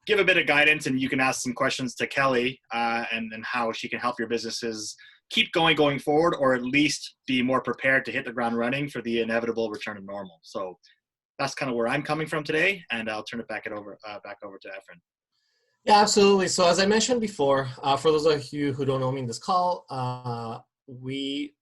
give a bit of guidance, and you can ask some questions to Kelly and how she can help your businesses keep going forward, or at least be more prepared to hit the ground running for the inevitable return to normal. So that's kind of where I'm coming from today, and I'll turn it back over to Efren. Yeah, absolutely. So as I mentioned before, for those of you who don't know me in this call, we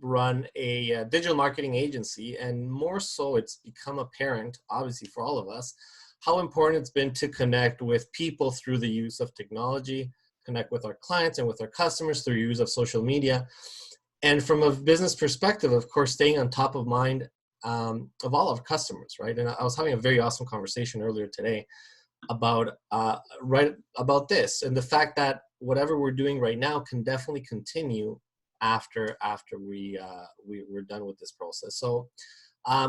run a digital marketing agency, and more so it's become apparent, obviously for all of us, how important it's been to connect with people through the use of technology, connect with our clients and with our customers through use of social media. And from a business perspective, of course, staying on top of mind of all our customers, right? And I was having a very awesome conversation earlier today about this, and the fact that whatever we're doing right now can definitely continue after we're done with this process. So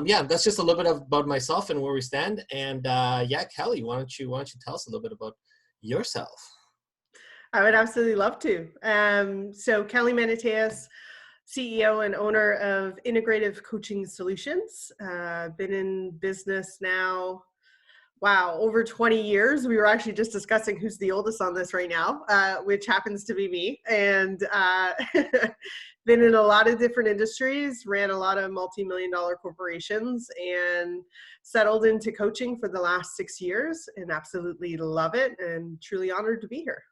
yeah, that's just a little bit about myself and where we stand. And yeah, Kelly, why don't you tell us a little bit about yourself? I would absolutely love to. So Kelly Maniateas, CEO and owner of Integrative Coaching Solutions. Been in business now, wow, over 20 years. We were actually just discussing who's the oldest on this right now, which happens to be me. And been in a lot of different industries, ran a lot of multi-million-dollar corporations, and settled into coaching for the last 6 years, and absolutely love it, and truly honored to be here.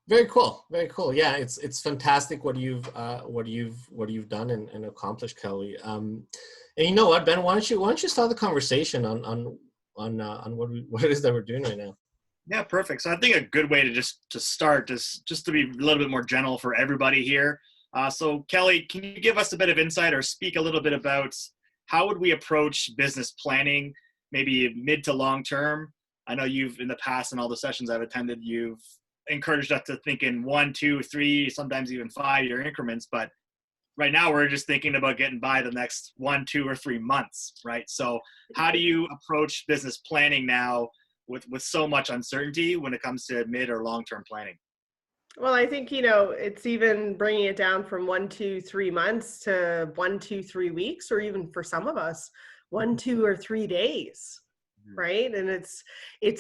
Very cool. Very cool. Yeah, it's fantastic what you've done and accomplished, Kelly. And you know what, Ben, why don't you start the conversation on what it is that we're doing right now? Yeah, perfect. So I think a good way to start is just to be a little bit more general for everybody here. So Kelly, can you give us a bit of insight or speak a little bit about how would we approach business planning, maybe mid to long term? I know you've, in the past, in all the sessions I've attended, you've encouraged us to think in 1, 2, 3, sometimes even 5-year increments. But right now we're just thinking about getting by the next 1, 2, or 3 months, right? So how do you approach business planning now with so much uncertainty when it comes to mid or long-term planning? Well, I think, it's even bringing it down from 1, 2, 3 months to 1, 2, 3 weeks, or even for some of us, 1, 2, or 3 days. Right. And it's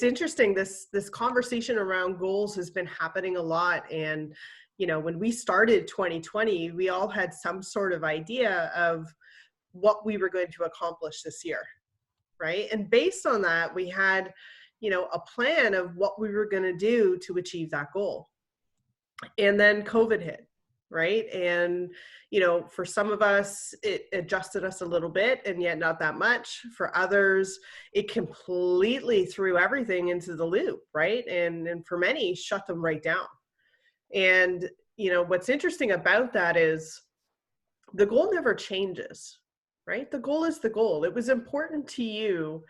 interesting. This conversation around goals has been happening a lot. And, when we started 2020, we all had some sort of idea of what we were going to accomplish this year. Right. And based on that, we had, a plan of what we were going to do to achieve that goal. And then COVID hit. Right. And, for some of us, it adjusted us a little bit, and yet not that much. For others, it completely threw everything into the loop. Right. And for many, shut them right down. And, what's interesting about that is the goal never changes. Right. The goal is the goal. It was important to you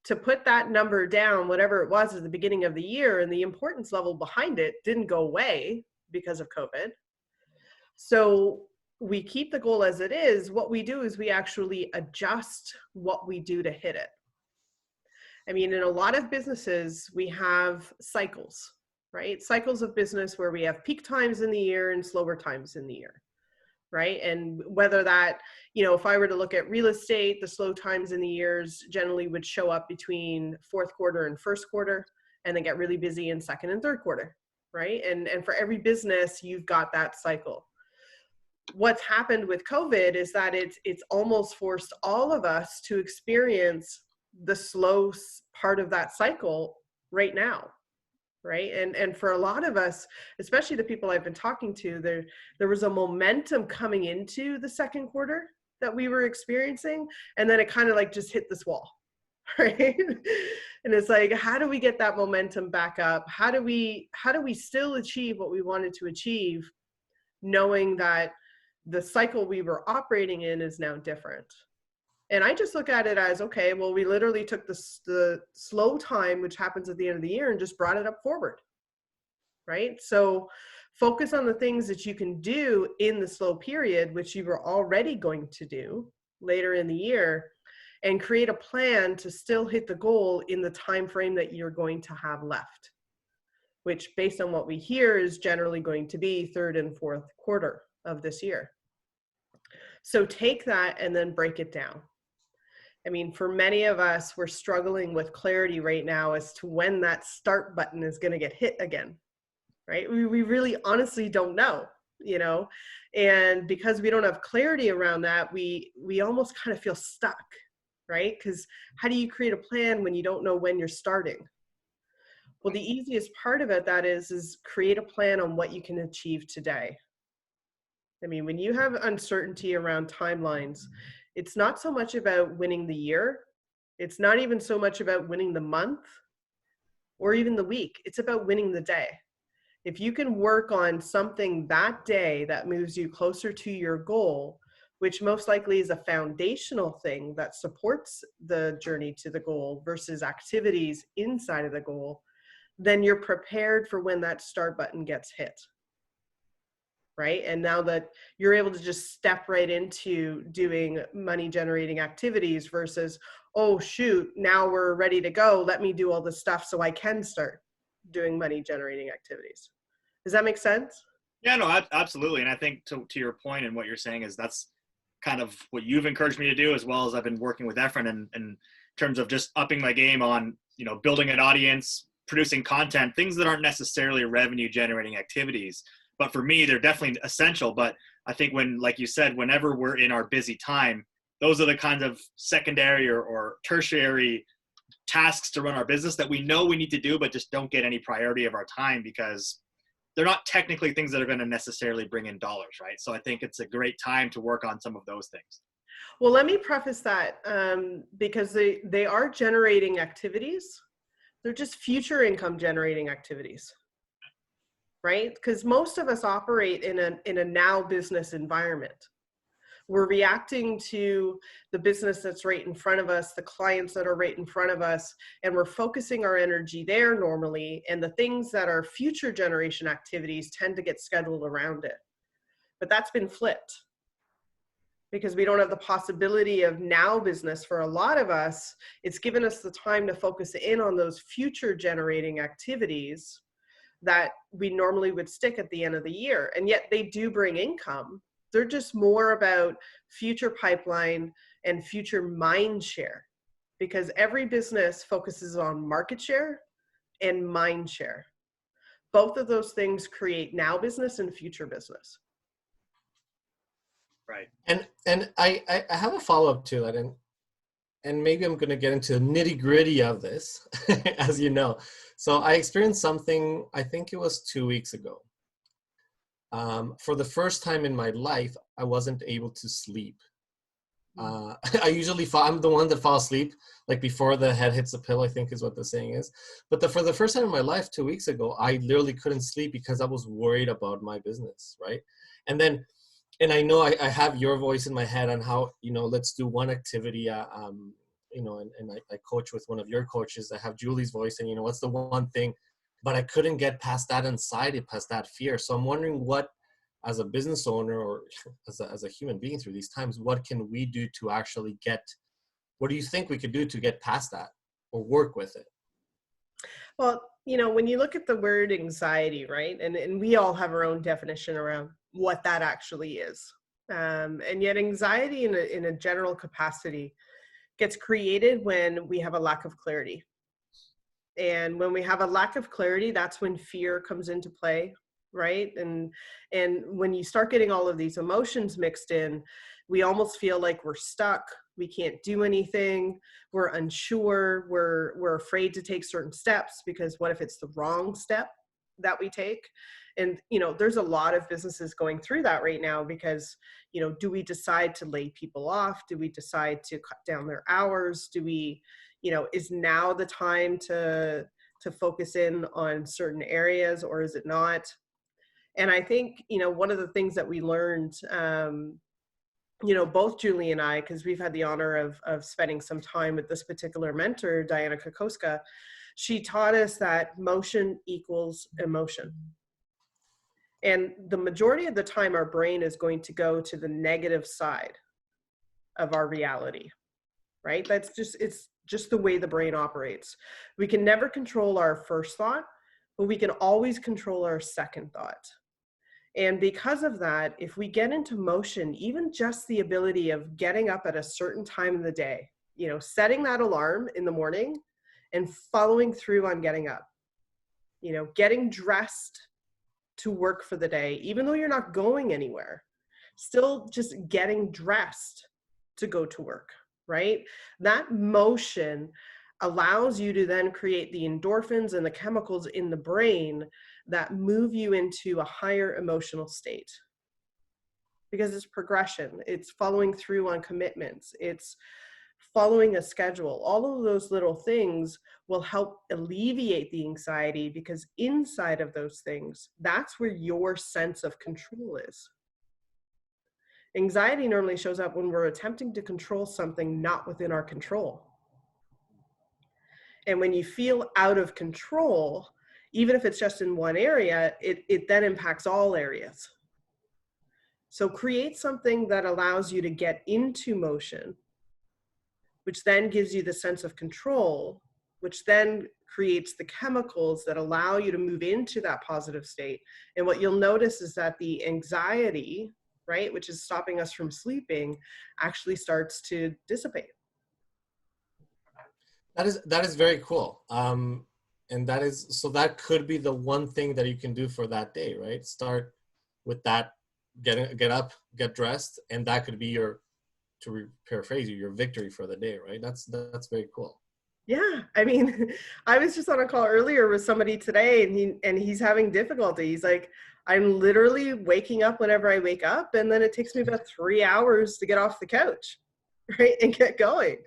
to put that number down, whatever it was at the beginning of the year, and the importance level behind it didn't go away because of COVID. So we keep the goal as it is. What we do is we actually adjust what we do to hit it. I mean, in a lot of businesses, we have cycles, right? Cycles of business where we have peak times in the year and slower times in the year, right? And whether that, if I were to look at real estate, the slow times in the years generally would show up between fourth quarter and first quarter, and then get really busy in second and third quarter, right? And for every business, you've got that cycle. What's happened with COVID is that it's almost forced all of us to experience the slow part of that cycle right now, right? And for a lot of us, especially the people I've been talking to, there was a momentum coming into the second quarter that we were experiencing, and then it kind of like just hit this wall, right? And it's like, how do we get that momentum back up? How do we still achieve what we wanted to achieve, knowing that the cycle we were operating in is now different? And I just look at it as, okay, well, we literally took the slow time, which happens at the end of the year, and just brought it up forward, right? So focus on the things that you can do in the slow period, which you were already going to do later in the year, and create a plan to still hit the goal in the time frame that you're going to have left, which, based on what we hear, is generally going to be third and fourth quarter of this year. So take that and then break it down. I mean, for many of us, we're struggling with clarity right now as to when that start button is going to get hit again, right? We really honestly don't know, you know, and because we don't have clarity around that, we almost kind of feel stuck, right? Because how do you create a plan when you don't know when you're starting? Well, the easiest part about that is create a plan on what you can achieve today. I mean, when you have uncertainty around timelines, it's not so much about winning the year. It's not even so much about winning the month or even the week. It's about winning the day. If you can work on something that day that moves you closer to your goal, which most likely is a foundational thing that supports the journey to the goal versus activities inside of the goal, then you're prepared for when that start button gets hit. Right? And now that you're able to just step right into doing money generating activities versus, oh, shoot, now we're ready to go. Let me do all this stuff so I can start doing money generating activities. Does that make sense? Yeah, no, absolutely. And I think to your point and what you're saying is that's kind of what you've encouraged me to do, as well as I've been working with Efren in terms of just upping my game on, building an audience, producing content, things that aren't necessarily revenue generating activities. But for me, they're definitely essential. But I think like you said, whenever we're in our busy time, those are the kinds of secondary or tertiary tasks to run our business that we know we need to do, but just don't get any priority of our time because they're not technically things that are going to necessarily bring in dollars, right? So I think it's a great time to work on some of those things. Well, let me preface that because they are generating activities. They're just future income generating activities. Right? Because most of us operate in a now business environment. We're reacting to the business that's right in front of us, the clients that are right in front of us, and we're focusing our energy there normally, and the things that are future generation activities tend to get scheduled around it. But that's been flipped because we don't have the possibility of now business for a lot of us. It's given us the time to focus in on those future generating activities that we normally would stick at the end of the year. And yet they do bring income. They're just more about future pipeline and future mind share, because every business focuses on market share and mind share. Both of those things create now business and future business. Right. And I have a follow-up to that, and maybe I'm going to get into the nitty-gritty of this, as you know. So I experienced something, I think it was 2 weeks ago. For the first time in my life, I wasn't able to sleep. I usually I'm the one that falls asleep, like before the head hits the pillow, I think is what the saying is. But for the first time in my life, 2 weeks ago, I literally couldn't sleep because I was worried about my business, right? And I know I have your voice in my head on how, let's do one activity, and I coach with one of your coaches. I have Julie's voice and, what's the one thing, but I couldn't get past that anxiety, past that fear. So I'm wondering what, as a business owner or as a human being through these times, what can we do to actually what do you think we could do to get past that or work with it? Well, when you look at the word anxiety, right, and we all have our own definition around what that actually is. And yet anxiety in a general capacity gets created when we have a lack of clarity. And when we have a lack of clarity, that's when fear comes into play, right? And when you start getting all of these emotions mixed in, we almost feel like we're stuck. We can't do anything. We're unsure. We're afraid to take certain steps because what if it's the wrong step that we take? And, there's a lot of businesses going through that right now because, do we decide to lay people off? Do we decide to cut down their hours? Do we, is now the time to focus in on certain areas, or is it not? And I think, one of the things that we learned, both Julie and I, because we've had the honor of spending some time with this particular mentor, Diana Kokoska, she taught us that motion equals emotion. And the majority of the time, our brain is going to go to the negative side of our reality, right? It's just the way the brain operates. We can never control our first thought, but we can always control our second thought. And because of that, if we get into motion, even just the ability of getting up at a certain time of the day, setting that alarm in the morning and following through on getting up, getting dressed to work for the day, even though you're not going anywhere, still just getting dressed to go to work, right? That motion allows you to then create the endorphins and the chemicals in the brain that move you into a higher emotional state. Because it's progression, it's following through on commitments, it's following a schedule. All of those little things will help alleviate the anxiety, because inside of those things, that's where your sense of control is. Anxiety normally shows up when we're attempting to control something not within our control. And when you feel out of control, even if it's just in one area, it then impacts all areas. So create something that allows you to get into motion, which then gives you the sense of control, which then creates the chemicals that allow you to move into that positive state. And what you'll notice is that the anxiety, right, which is stopping us from sleeping, actually starts to dissipate. That is very cool. And that could be the one thing that you can do for that day, right? Start with that, get up, get dressed, and that could be your, to paraphrase you, your victory for the day, right? That's very cool. Yeah, I mean, I was just on a call earlier with somebody today, and he's having difficulty. He's like, I'm literally waking up whenever I wake up, and then it takes me about 3 hours to get off the couch, right, and get going.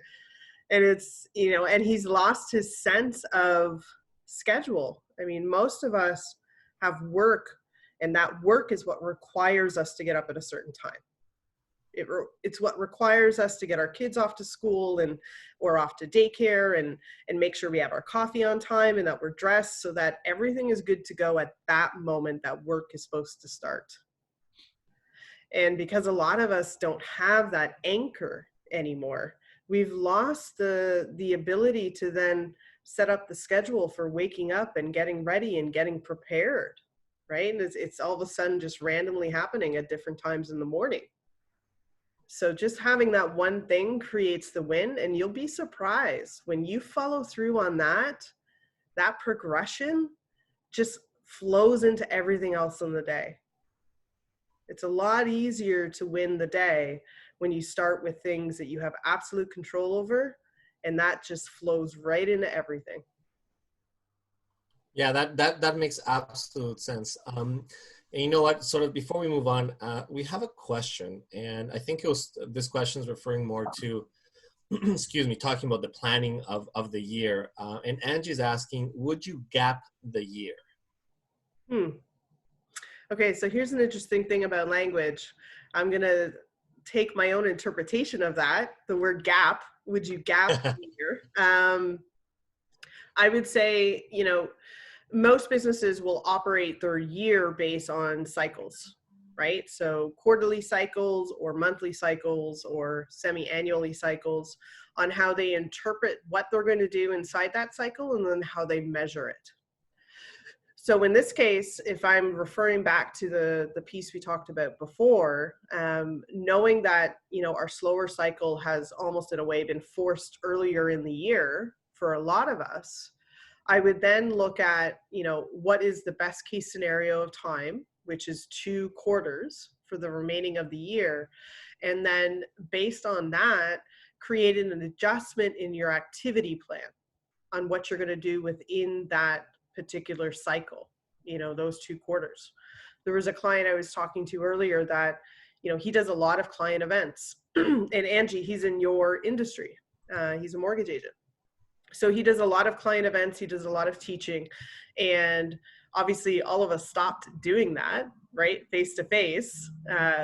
And it's, and he's lost his sense of schedule. I mean, most of us have work, and that work is what requires us to get up at a certain time. It's what requires us to get our kids off to school or off to daycare and make sure we have our coffee on time and that we're dressed so that everything is good to go at that moment that work is supposed to start. And because a lot of us don't have that anchor anymore, we've lost the ability to then set up the schedule for waking up and getting ready and getting prepared, right? And it's all of a sudden just randomly happening at different times in the morning. So just having that one thing creates the win, and you'll be surprised when you follow through on that progression just flows into everything else in the day. It's a lot easier to win the day when you start with things that you have absolute control over, and that just flows right into everything. Yeah, that makes absolute sense. And you know what, sort of before we move on, we have a question, and I think this question is referring more to, excuse me, talking about the planning of the year. And Angie's asking, would you gap the year? Okay, so here's an interesting thing about language. I'm going to take my own interpretation of that, the word gap. Would you gap the year? I would say, most businesses will operate their year based on cycles, right? So quarterly cycles or monthly cycles or semi-annually cycles on how they interpret what they're going to do inside that cycle and then how they measure it. So in this case, if I'm referring back to the piece we talked about before, knowing that, our slower cycle has almost in a way been forced earlier in the year for a lot of us, I would then look at, what is the best case scenario of time, which is 2 quarters for the remaining of the year. And then based on that, create an adjustment in your activity plan on what you're going to do within that particular cycle, those 2 quarters. There was a client I was talking to earlier that, he does a lot of client events. And Angie, he's in your industry. He's a mortgage agent. So he does a lot of client events, he does a lot of teaching, and obviously all of us stopped doing that, right, face to face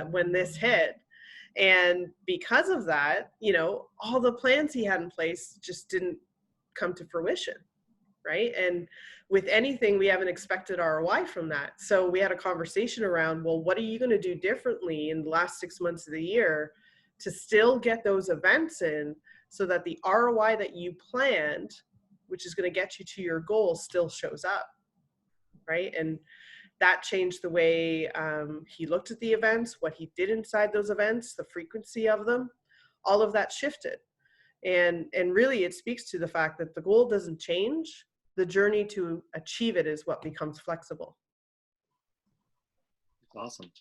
when this hit. And because of that, all the plans he had in place just didn't come to fruition, right? And with anything, we have an expected ROI from that. So we had a conversation around, well, what are you going to do differently in the last 6 months of the year to still get those events in, so that the ROI that you planned, which is going to get you to your goal, still shows up, right? And that changed the way he looked at the events, what he did inside those events, the frequency of them, all of that shifted. And really it speaks to the fact that the goal doesn't change. The journey to achieve it is what becomes flexible. Awesome.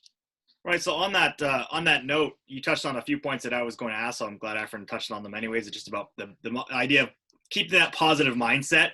Right. So on that note, you touched on a few points that I was going to ask. So I'm glad Efren touched on them anyways. It's just about the idea of keeping that positive mindset.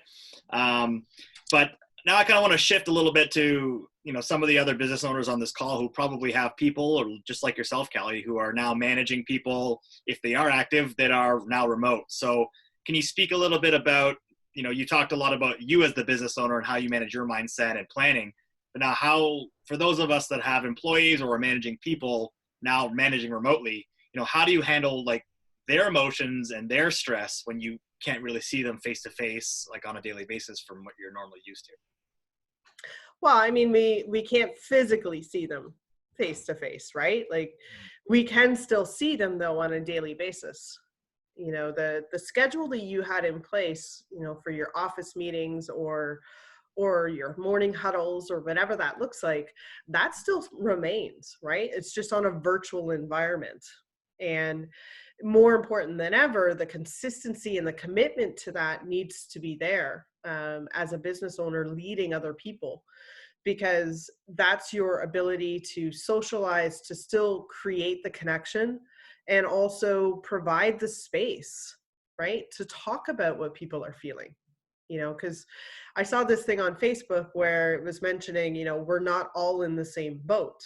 But now I kind of want to shift a little bit to, some of the other business owners on this call who probably have people, or just like yourself, Kelly, who are now managing people, if they are active, that are now remote. So can you speak a little bit about, you talked a lot about you as the business owner and how you manage your mindset and planning. But now how, for those of us that have employees or are managing people now managing remotely, how do you handle like their emotions and their stress when you can't really see them face to face, like on a daily basis from what you're normally used to? Well, I mean, we can't physically see them face to face, right? Like we can still see them though on a daily basis. The schedule that you had in place, for your office meetings or your morning huddles or whatever that looks like, that still remains, right? It's just on a virtual environment. And more important than ever, the consistency and the commitment to that needs to be there as a business owner leading other people, because that's your ability to socialize, to still create the connection, and also provide the space, right, to talk about what people are feeling. Because I saw this thing on Facebook where it was mentioning, we're not all in the same boat,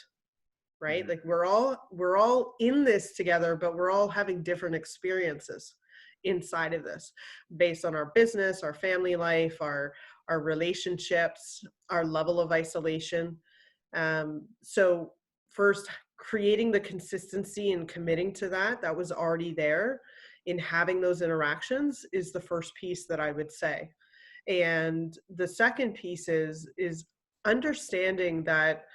right? Mm-hmm. Like we're all in this together, but we're all having different experiences inside of this based on our business, our family life, our relationships, our level of isolation. So first, creating the consistency and committing to that was already there in having those interactions is the first piece that I would say. And the second piece is understanding that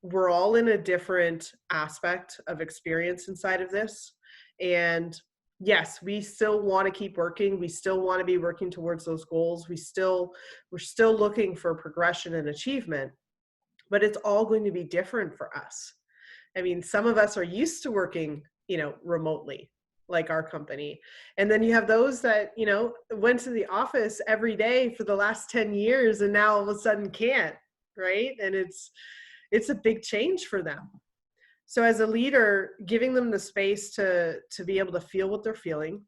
we're all in a different aspect of experience inside of this. And yes, we still want to keep working. We still want to be working towards those goals. We're still looking for progression and achievement, but it's all going to be different for us. I mean, some of us are used to working, remotely, like our company. And then you have those that, went to the office every day for the last 10 years and now all of a sudden can't, right? And it's a big change for them. So as a leader, giving them the space to be able to feel what they're feeling,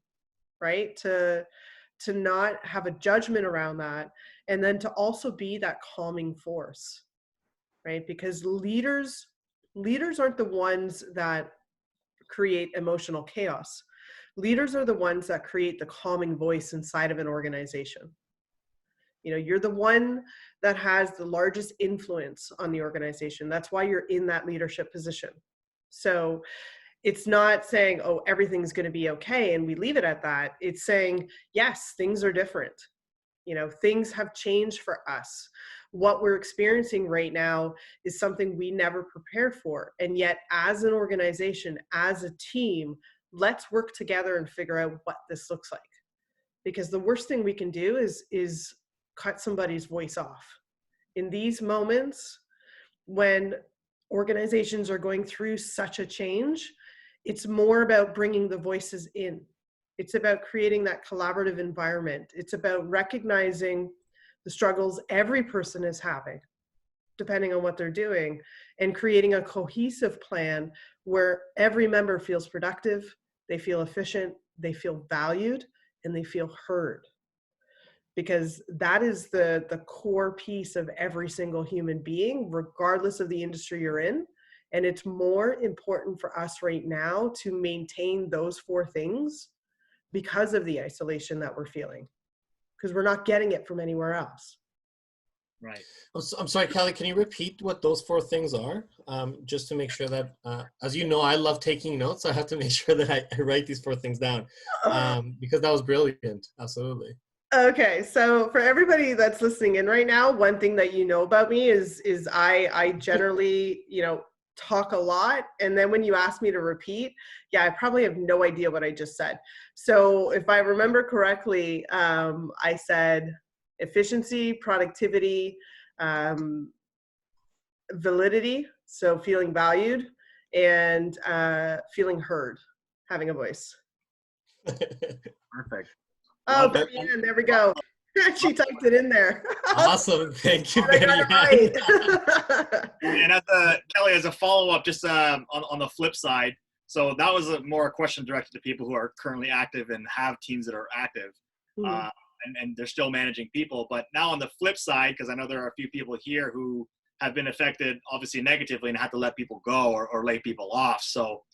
right? To not have a judgment around that. And then to also be that calming force, right? Because leaders aren't the ones that create emotional chaos. Leaders are the ones that create the calming voice inside of an organization. You're the one that has the largest influence on the organization. That's why you're in that leadership position. So it's not saying, oh, everything's going to be okay, and we leave it at that. It's saying, yes, things are different. Things have changed for us. What we're experiencing right now is something we never prepared for. And yet, as an organization, as a team, let's work together and figure out what this looks like. Because the worst thing we can do is cut somebody's voice off. In these moments, when organizations are going through such a change, it's more about bringing the voices in. It's about creating that collaborative environment. It's about recognizing the struggles every person is having, depending on what they're doing, and creating a cohesive plan where every member feels productive, they feel efficient, they feel valued, and they feel heard. Because that is the core piece of every single human being, regardless of the industry you're in. And it's more important for us right now to maintain those four things because of the isolation that we're feeling, because we're not getting it from anywhere else. Right. I'm sorry, Kelly, can you repeat what those four things are? Just to make sure that, as you know, I love taking notes. So I have to make sure that I write these four things down because that was brilliant. Absolutely. Okay, so for everybody that's listening in right now, one thing that you know about me is I generally, talk a lot. And then when you ask me to repeat, I probably have no idea what I just said. So if I remember correctly, I said efficiency, productivity, validity, so feeling valued, and feeling heard, having a voice. Perfect. Oh, Well, Brianne, there we go. She typed it in there. Awesome. Thank you, I got Benny. it right. and Kelly, as a follow-up, just on the flip side, so that was more a question directed to people who are currently active and have teams that are active, Mhm. and they're still managing people. But now on the flip side, because I know there are a few people here who have been affected obviously negatively and had to let people go or lay people off. So,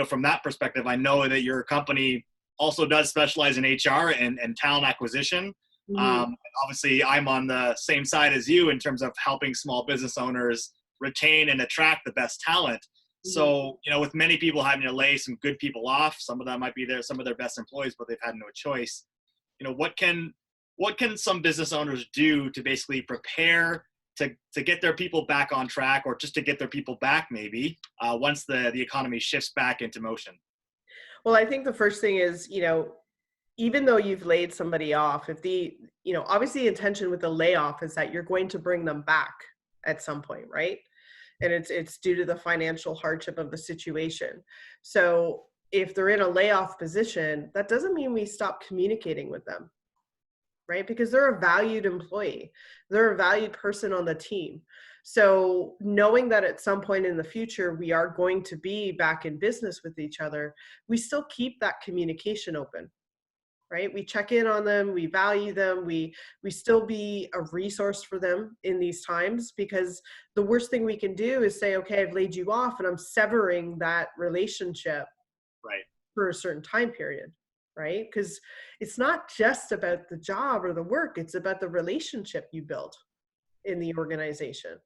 from that perspective, I know that your company also does specialize in HR and talent acquisition. Mhm. Obviously, I'm on the same side as you in terms of helping small business owners retain and attract the best talent. So, with many people having to lay some good people off, some of them might be some of their best employees, but they've had no choice. What can some business owners do to basically prepare to get their people back on track, or just to get their people back maybe once the economy shifts back into motion? Well, I think the first thing is, even though you've laid somebody off, if obviously the intention with the layoff is that you're going to bring them back at some point, right? And it's due to the financial hardship of the situation. So if they're in a layoff position, that doesn't mean we stop communicating with them, right? Because they're a valued employee. They're a valued person on the team. So knowing that at some point in the future, we are going to be back in business with each other, we still keep that communication open, right? We check in on them, we value them, we still be a resource for them in these times, because the worst thing we can do is say, okay, I've laid you off and I'm severing that relationship Right. for a certain time period, right? Because it's not just about the job or the work, it's about the relationship you build in the organization,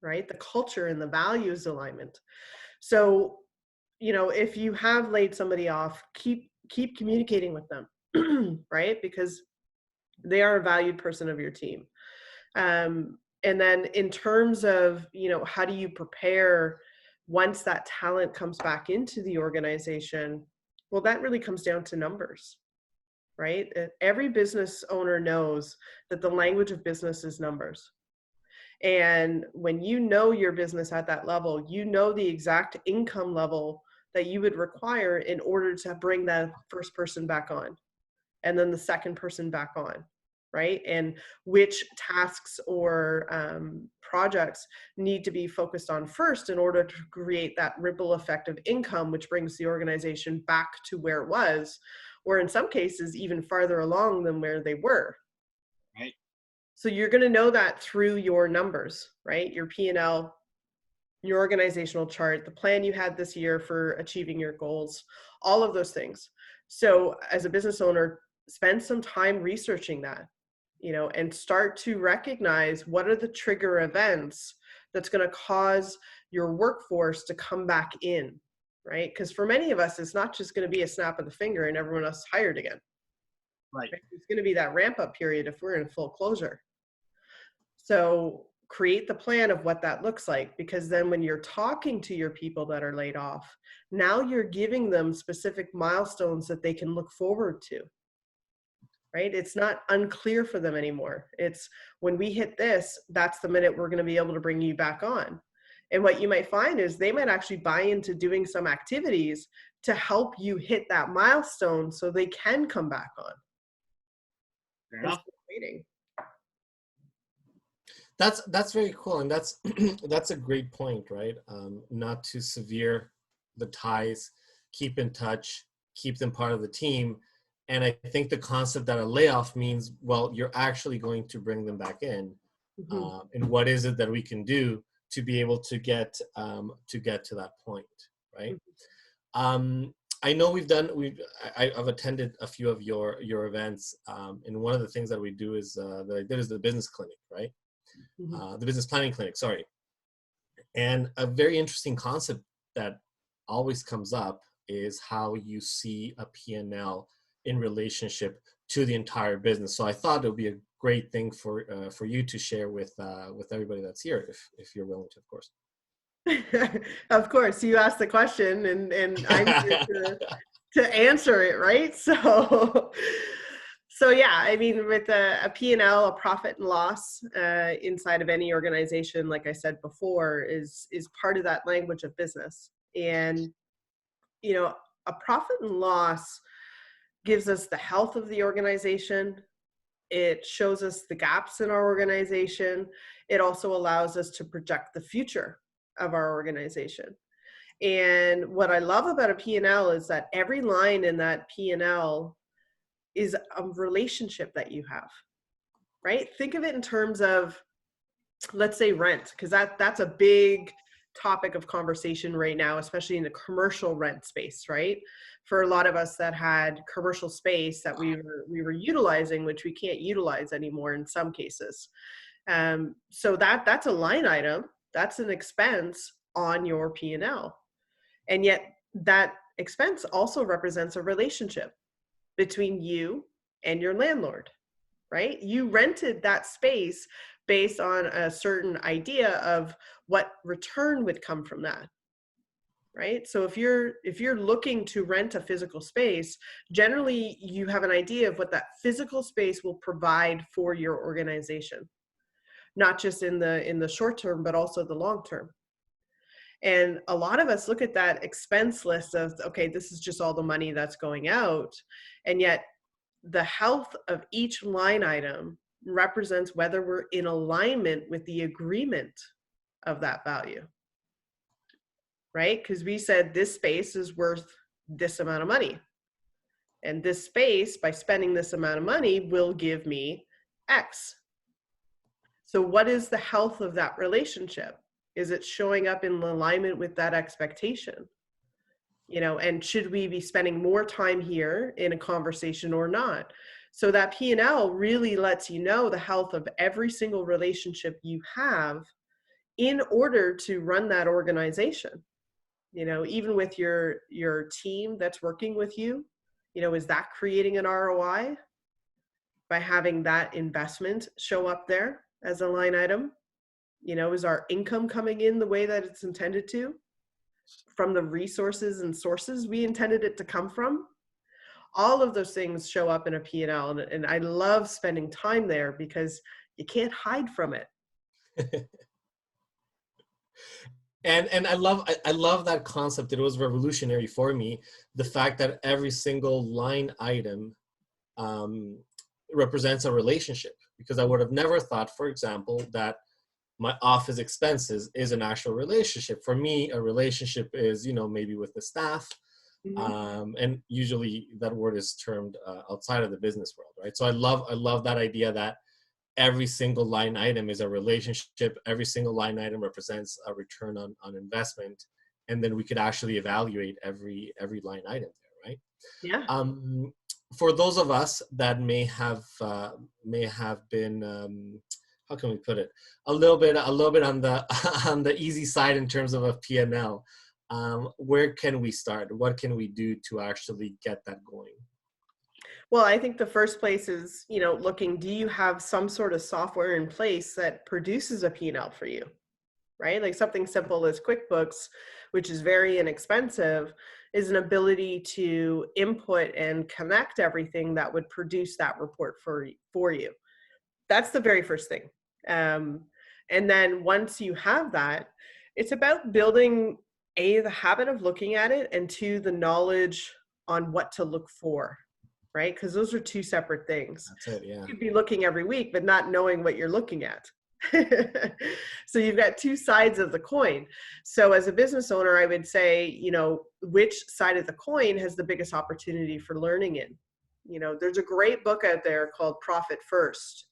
right? The culture and the values alignment. So, if you have laid somebody off, keep communicating with them, right? Because they are a valued person of your team. And then in terms of, how do you prepare once that talent comes back into the organization? Well, that really comes down to numbers, right? Every business owner knows that the language of business is numbers. And when you know your business at that level, you know the exact income level that you would require in order to bring that first person back on, and then the second person back on, right? And which tasks or projects need to be focused on first in order to create that ripple effect of income, which brings the organization back to where it was, or in some cases, even farther along than where they were. Right. So you're going to know that through your numbers, right? Your P&L, your organizational chart, the plan you had this year for achieving your goals, all of those things. So as a business owner, spend some time researching that, and start to recognize what are the trigger events that's going to cause your workforce to come back in, right? Because for many of us, it's not just going to be a snap of the finger and everyone else is hired again. Right. It's going to be that ramp up period if we're in full closure. So create the plan of what that looks like, because then when you're talking to your people that are laid off, now you're giving them specific milestones that they can look forward to, right? It's not unclear for them anymore. It's when we hit this, that's the minute we're going to be able to bring you back on. And what you might find is they might actually buy into doing some activities to help you hit that milestone so they can come back on. Fair enough. Instead of waiting. That's very cool, and that's that's a great point, right? Not to sever the ties, keep in touch, keep them part of the team. And I think the concept that a layoff means, well, you're actually going to bring them back in, and what is it that we can do to be able to get to that point, right? I know I've attended a few of your events, and one of the things that we do is that I did is the business clinic, right? The business planning clinic, sorry. And a very interesting concept that always comes up is how you see a P&L in relationship to the entire business. So I thought it would be a great thing for you to share with everybody that's here, if you're willing to, of course. Of course, you asked the question, and I'm here to answer it, right? So yeah, I mean, with a P&L, a profit and loss inside of any organization, like I said before, is part of that language of business. And a profit and loss gives us the health of the organization. It shows us the gaps in our organization. It also allows us to project the future of our organization. And what I love about a P&L is that every line in that P&L is a relationship that you have, right? Think of it in terms of, let's say, rent, because that's a big topic of conversation right now, especially in the commercial rent space, right? For a lot of us that had commercial space that we were utilizing, which we can't utilize anymore in some cases. So that's a line item, that's an expense on your P&L. And yet that expense also represents a relationship between you and your landlord, right? You rented that space based on a certain idea of what return would come from that, right? So if you're looking to rent a physical space, generally you have an idea of what that physical space will provide for your organization, not just in the short term, but also the long term. And a lot of us look at that expense list of, okay, this is just all the money that's going out. And yet the health of each line item represents whether we're in alignment with the agreement of that value, right? Because we said this space is worth this amount of money. And this space, by spending this amount of money, will give me X. So what is the health of that relationship? Is it showing up in alignment with that expectation? And should we be spending more time here in a conversation or not? So that P&L really lets you know the health of every single relationship you have in order to run that organization. Even with your team that's working with you, is that creating an ROI by having that investment show up there as a line item? Is our income coming in the way that it's intended to, from the resources and sources we intended it to come from? All of those things show up in a P&L, and I love spending time there because you can't hide from it. And I love that concept. It was revolutionary for me. The fact that every single line item represents a relationship, because I would have never thought, for example, that my office expenses is an actual relationship. For me, a relationship is, maybe with the staff. Mm-hmm. And usually that word is termed outside of the business world, right? So I love that idea that every single line item is a relationship. Every single line item represents a return on investment. And then we could actually evaluate every line item there, right? Yeah. For those of us that may have been, how can we put it, a little bit on the easy side in terms of a P&L, where can we start? What can we do to actually get that going? Well, I think the first place is, looking, do you have some sort of software in place that produces a P&L for you, right? Like something simple as QuickBooks, which is very inexpensive, is an ability to input and connect everything that would produce that report for you. That's the very first thing. And then once you have that, it's about building the habit of looking at it, and two, the knowledge on what to look for, right? Because those are two separate things. That's it, yeah. You could be looking every week, but not knowing what you're looking at. So you've got two sides of the coin. So as a business owner, I would say, which side of the coin has the biggest opportunity for learning in? There's a great book out there called Profit First,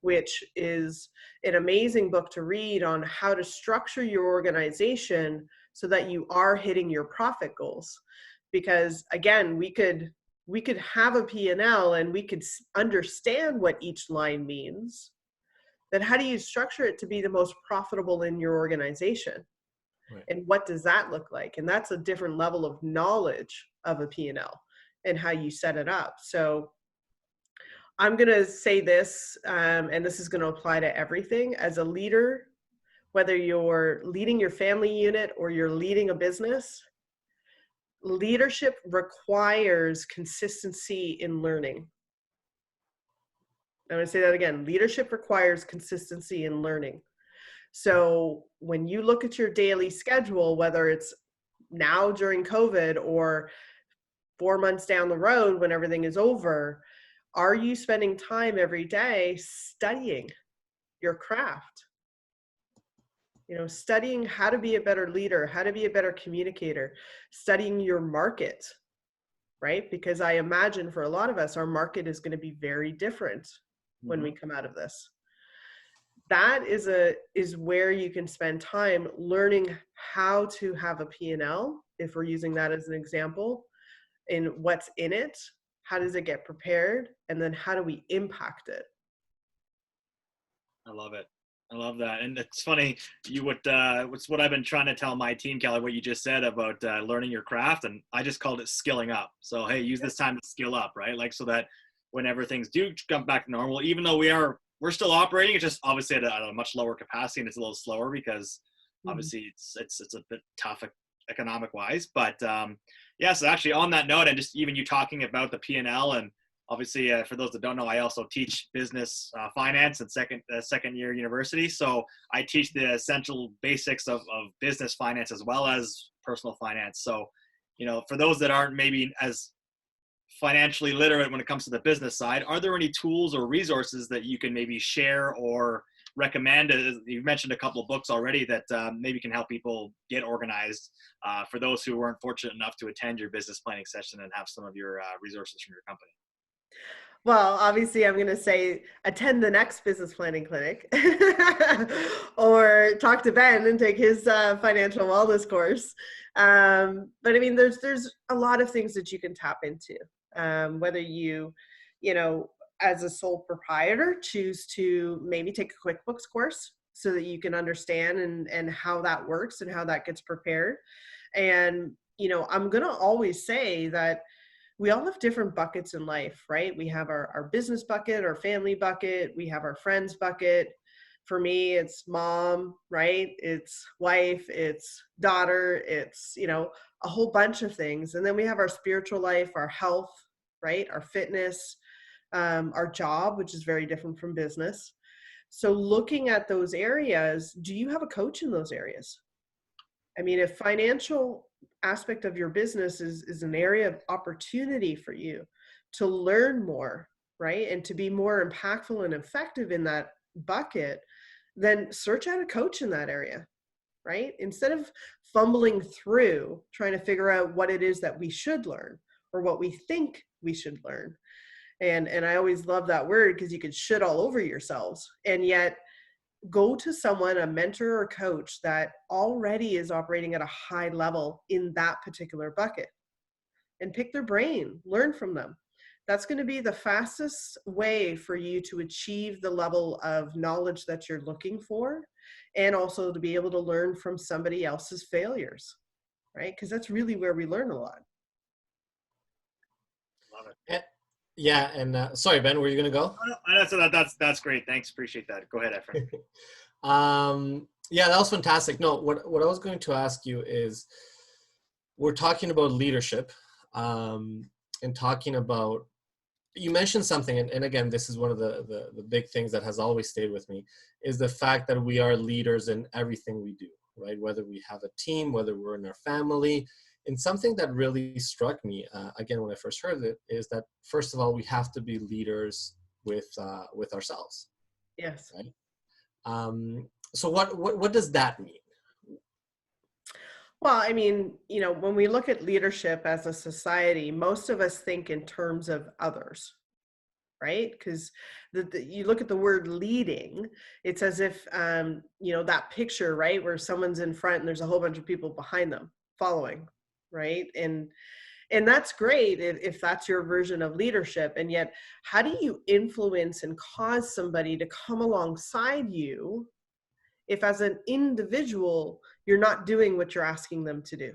which is an amazing book to read on how to structure your organization so that you are hitting your profit goals. Because again, we could have a P&L and we could understand what each line means. Then how do you structure it to be the most profitable in your organization? Right. And what does that look like? And that's a different level of knowledge of a P&L and how you set it up. So I'm going to say this, and this is going to apply to everything. As a leader, whether you're leading your family unit or you're leading a business, leadership requires consistency in learning. I'm going to say that again. Leadership requires consistency in learning. So when you look at your daily schedule, whether it's now during COVID or 4 months down the road when everything is over, are you spending time every day studying your craft? Studying how to be a better leader, how to be a better communicator, studying your market, right? Because I imagine for a lot of us, our market is going to be very different when we come out of this. That is where you can spend time learning how to have a P&L, if we're using that as an example, in what's in it, how does it get prepared, and then how do we impact it? I love it. I love that. And it's funny, what's what I've been trying to tell my team, Kelly, what you just said about learning your craft. And I just called it skilling up. So, hey, use this time to skill up, right? Like, so that whenever things do come back to normal, even though we're still operating, it's just obviously at a much lower capacity, and it's a little slower because obviously it's a bit tough economic wise. But yeah, so actually on that note, and just even you talking about the P&L, and obviously for those that don't know, I also teach business finance at second year university. So I teach the essential basics of business finance as well as personal finance. So, for those that aren't maybe as financially literate when it comes to the business side, are there any tools or resources that you can maybe share or recommend? You've mentioned a couple of books already that maybe can help people get organized for those who weren't fortunate enough to attend your business planning session and have some of your resources from your company. Well, obviously, I'm going to say attend the next business planning clinic or talk to Ben and take his financial wellness course. But I mean, there's a lot of things that you can tap into, whether you as a sole proprietor, choose to maybe take a QuickBooks course so that you can understand and how that works and how that gets prepared. And, I'm going to always say that we all have different buckets in life, right? We have our business bucket, our family bucket, we have our friends bucket. For me, it's mom, right? It's wife, it's daughter, it's, a whole bunch of things. And then we have our spiritual life, our health, right? Our fitness, our job, which is very different from business. So looking at those areas, do you have a coach in those areas? I mean, if financial aspect of your business is an area of opportunity for you to learn more, right? And to be more impactful and effective in that bucket, then search out a coach in that area, right? Instead of fumbling through trying to figure out what it is that we should learn or what we think we should learn. And I always love that word because you could shit all over yourselves. And yet go to someone, a mentor or coach that already is operating at a high level in that particular bucket, and pick their brain, learn from them. That's going to be the fastest way for you to achieve the level of knowledge that you're looking for, and also to be able to learn from somebody else's failures, right? Because that's really where we learn a lot. Love it. Yeah, and sorry, Ben, were you gonna go? That's great. Thanks, appreciate that. Go ahead, Efren. Yeah, that was fantastic. No, what I was going to ask you is, we're talking about leadership, and talking about, you mentioned something, and again, this is one of the big things that has always stayed with me, is the fact that we are leaders in everything we do, right? Whether we have a team, whether we're in our family. And something that really struck me, again, when I first heard it, is that first of all, we have to be leaders with ourselves. Yes. Right. So what does that mean? Well, I mean, when we look at leadership as a society, most of us think in terms of others, right? Because you look at the word leading, it's as if, that picture, right, where someone's in front and there's a whole bunch of people behind them following, right? And that's great if that's your version of leadership. And yet, how do you influence and cause somebody to come alongside you if as an individual, you're not doing what you're asking them to do?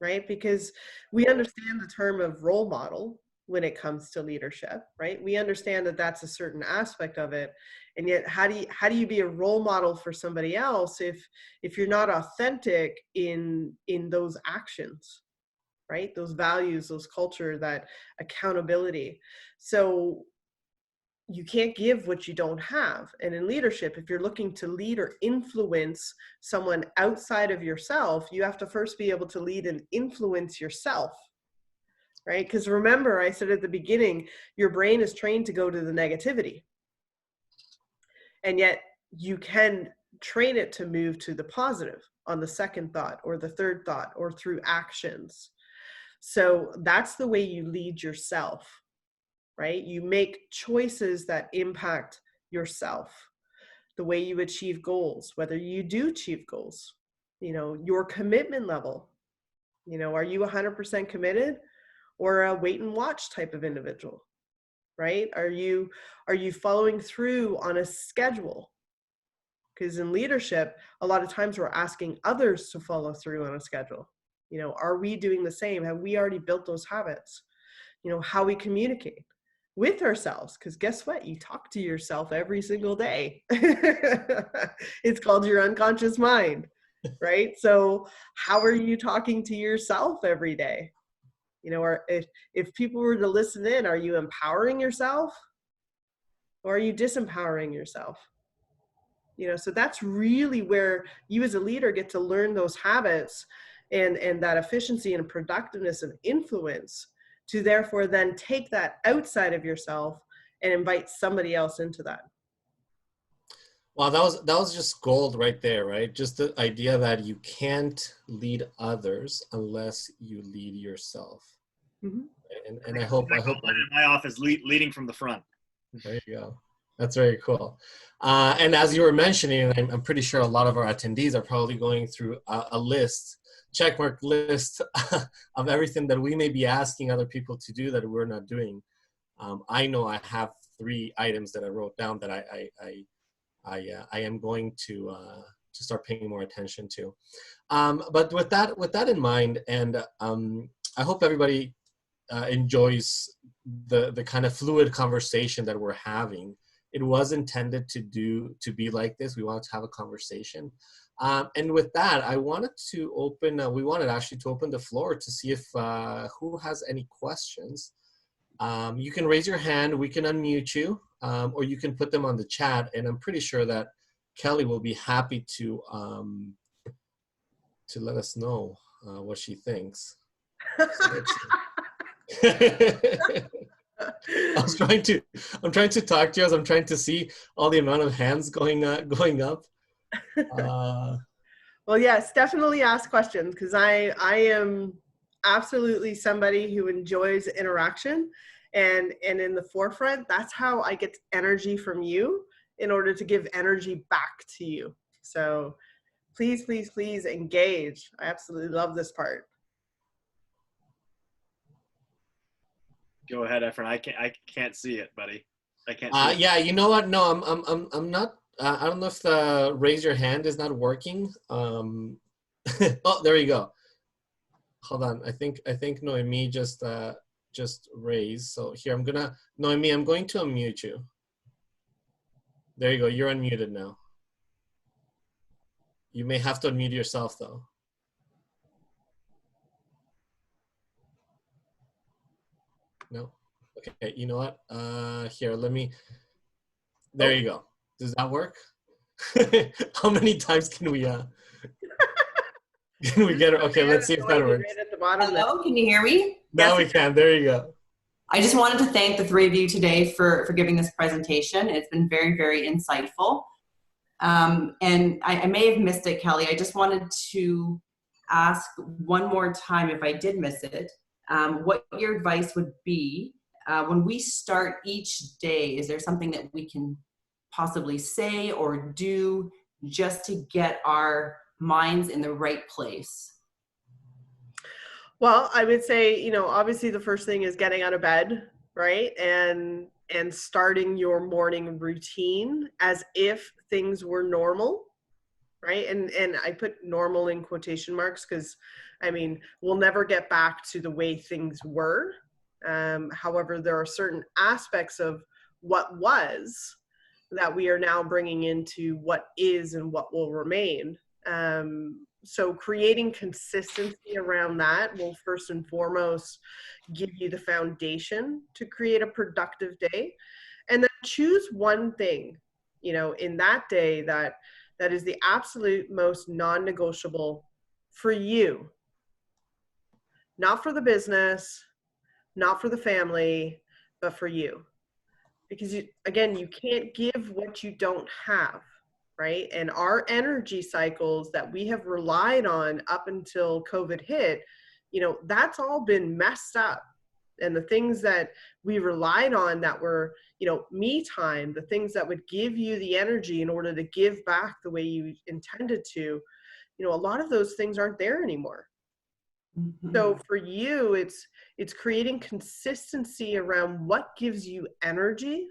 Right? Because we understand the term of role model when it comes to leadership, right? We understand that that's a certain aspect of it. And yet, how do you be a role model for somebody else if you're not authentic in those actions, right? Those values, those culture, that accountability. So you can't give what you don't have. And in leadership, if you're looking to lead or influence someone outside of yourself, you have to first be able to lead and influence yourself, right? Because remember, I said at the beginning, your brain is trained to go to the negativity. And yet you can train it to move to the positive on the second thought or the third thought or through actions. So that's the way you lead yourself, right? You make choices that impact yourself, the way you achieve goals, whether you do achieve goals, your commitment level. Are you 100% committed or a wait and watch type of individual, right? Are you following through on a schedule? Because in leadership, a lot of times we're asking others to follow through on a schedule. Are we doing the same? Have we already built those habits? How we communicate with ourselves, because guess what? You talk to yourself every single day. It's called your unconscious mind, right? So how are you talking to yourself every day? Or if people were to listen in, are you empowering yourself or are you disempowering yourself? So that's really where you as a leader get to learn those habits and that efficiency and productiveness of influence, to therefore then take that outside of yourself and invite somebody else into that. Wow, that was just gold right there, right? Just the idea that you can't lead others unless you lead yourself. Mm-hmm. And I hope in my office, leading from the front. There you go. That's very cool. And as you were mentioning, I'm pretty sure a lot of our attendees are probably going through a list, checkmark list of everything that we may be asking other people to do that we're not doing. I know I have 3 items that I wrote down that I am going to start paying more attention to. But with that in mind, and I hope everybody enjoys the kind of fluid conversation that we're having. It was intended to be like this. We wanted to have a conversation. And with that, I wanted to open, we wanted actually to open the floor to see if who has any questions. You can raise your hand, we can unmute you, or you can put them on the chat. And I'm pretty sure that Kelly will be happy to let us know what she thinks. So I'm trying to talk to you as I'm trying to see all the amount of hands going up. Well, yes, definitely ask questions, because I am absolutely somebody who enjoys interaction, and in the forefront, that's how I get energy from you in order to give energy back to you. So please, please, please engage. I absolutely love this part. Go ahead, Efren. I can't see it, buddy. I can't see it. Yeah, you know what? No, I'm not. I don't know if the raise your hand is not working. Oh, there you go. Hold on. I think Noemi just raised. So here Noemi, I'm going to unmute you. There you go. You're unmuted now. You may have to unmute yourself though. No. Okay. You know what? Here, there you go. Does that work? How many times can we get it? Okay, let's see if that works. Right at the bottom. Hello, can you hear me? Now we can. There you go. I just wanted to thank the 3 of you today for giving this presentation. It's been very, very insightful. And I may have missed it, Kelly. I just wanted to ask one more time, if I did miss it, what your advice would be when we start each day. Is there something that we can possibly say or do just to get our minds in the right place? Well, I would say, obviously the first thing is getting out of bed, right? And starting your morning routine as if things were normal, right? And I put normal in quotation marks because, we'll never get back to the way things were. However, there are certain aspects of what was that we are now bringing into what is and what will remain. So creating consistency around that will first and foremost give you the foundation to create a productive day. And then choose one thing, you know, in that day that is the absolute most non-negotiable for you, not for the business, not for the family, but for you. Because you, again, you can't give what you don't have, right? And our energy cycles that we have relied on up until COVID hit, you know, that's all been messed up. And the things that we relied on that were, you know, me time, the things that would give you the energy in order to give back the way you intended to, you know, a lot of those things aren't there anymore. Mhm. So for you, it's creating consistency around what gives you energy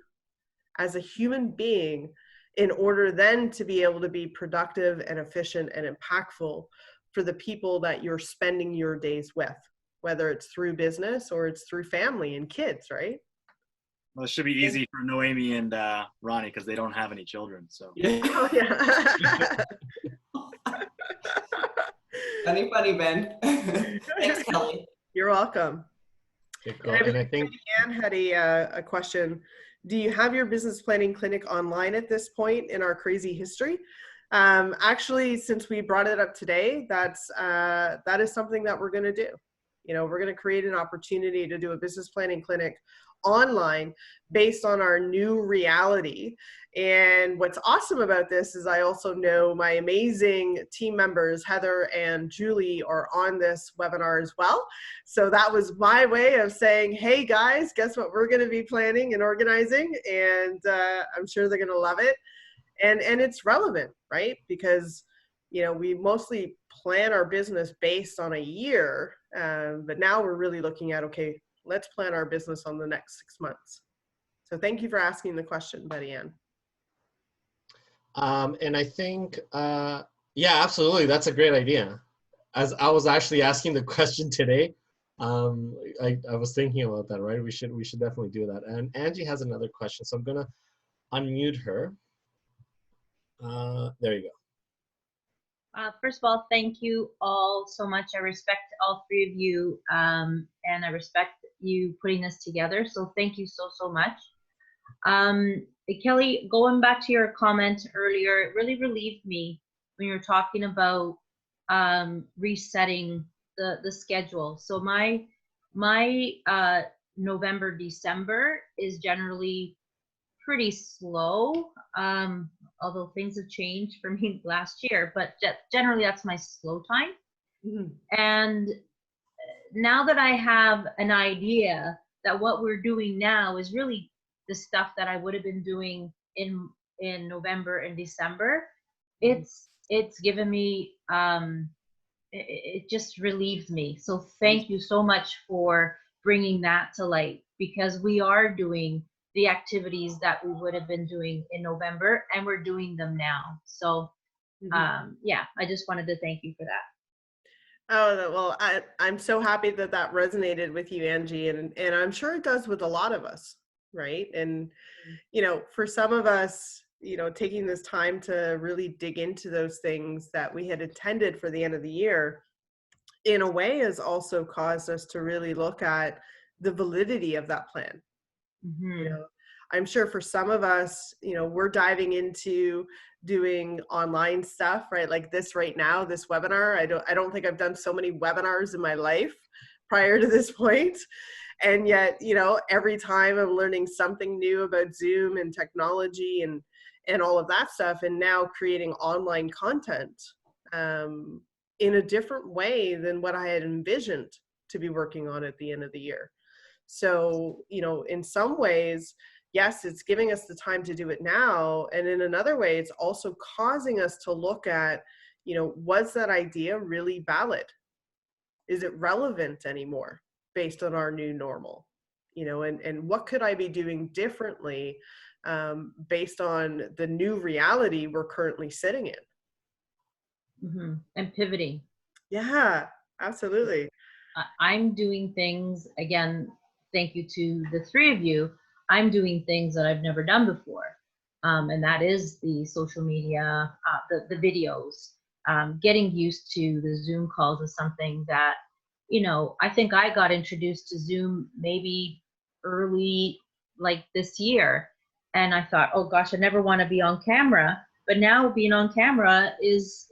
as a human being in order then to be able to be productive and efficient and impactful for the people that you're spending your days with, whether it's through business or it's through family and kids, right? Well, it should be easy for Noemi and Ronnie because they don't have any children. So Oh, yeah. Funny, Ben. Thanks, Kelly. You're welcome. Okay, cool. And I think Anne had a question. Do you have your business planning clinic online at this point in our crazy history? Actually, since we brought it up today, that is something that we're going to do. You know, we're going to create an opportunity to do a business planning clinic online based on our new reality. And what's awesome about this is I also know my amazing team members, Heather and Julie, are on this webinar as well. So that was my way of saying, hey guys, guess what we're going to be planning and organizing? And I'm sure they're going to love it. And it's relevant, right? Because, you know, we mostly plan our business based on a year, but now we're really looking at, okay, let's plan our business on the next 6 months. So thank you for asking the question, Betty Ann. and I think, yeah, absolutely. That's a great idea. As I was actually asking the question today, I was thinking about that, right? We should definitely do that. And Angie has another question, so I'm gonna unmute her. There you go. First of all, thank you all so much. I respect all three of you, and I respect you putting this together. So thank you so much. Kelly, going back to your comment earlier, it really relieved me when you were talking about resetting the schedule. So my November, December is generally pretty slow, although things have changed for me last year, but generally that's my slow time. Mm-hmm. And now that I have an idea that what we're doing now is really the stuff that I would have been doing in November and December, it's given me, it just relieved me. So thank you so much for bringing that to light, because we are doing the activities that we would have been doing in November, and we're doing them now. So yeah, I just wanted to thank you for that. Oh, well, I'm so happy that that resonated with you, Angie, and I'm sure it does with a lot of us, right? And, you know, for some of us, you know, taking this time to really dig into those things that we had intended for the end of the year, in a way has also caused us to really look at the validity of that plan. Mm-hmm. You know, I'm sure for some of us, you know, we're diving into doing online stuff, right? Like this right now, this webinar. I don't think I've done so many webinars in my life prior to this point. And yet, you know, every time I'm learning something new about Zoom and technology and all of that stuff, and now creating online content in a different way than what I had envisioned to be working on at the end of the year. So, you know, in some ways, yes, it's giving us the time to do it now. And in another way, it's also causing us to look at, you know, was that idea really valid? Is it relevant anymore based on our new normal? You know, and what could I be doing differently based on the new reality we're currently sitting in? Mm-hmm. And pivoting. Yeah, absolutely. I'm doing things, again, thank you to the three of you, I'm doing things that I've never done before. And that is the social media, the videos, getting used to the Zoom calls is something that, you know, I think I got introduced to Zoom maybe early, like this year. And I thought, oh gosh, I never want to be on camera. But now being on camera is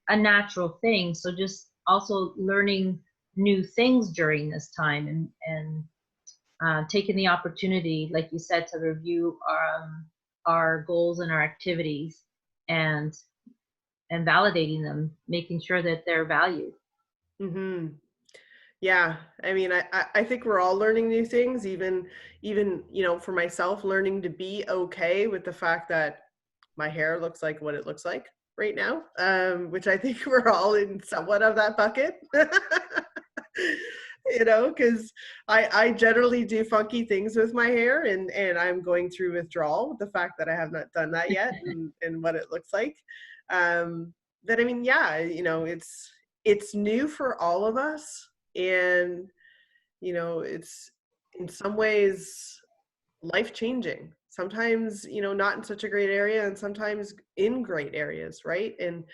a natural thing. So just also learning new things during this time, and taking the opportunity, like you said, to review our goals and our activities, and validating them, making sure that they're valued. Mm-hmm. Yeah, I mean, I think we're all learning new things, even, for myself, learning to be okay with the fact that my hair looks like what it looks like right now, which I think we're all in somewhat of that bucket. Because I generally do funky things with my hair, and I'm going through withdrawal with the fact that I have not done that yet, and what it looks like. But I mean, yeah, it's new for all of us. And, it's in some ways life changing. Sometimes, not in such a great area, and sometimes in great areas, right? And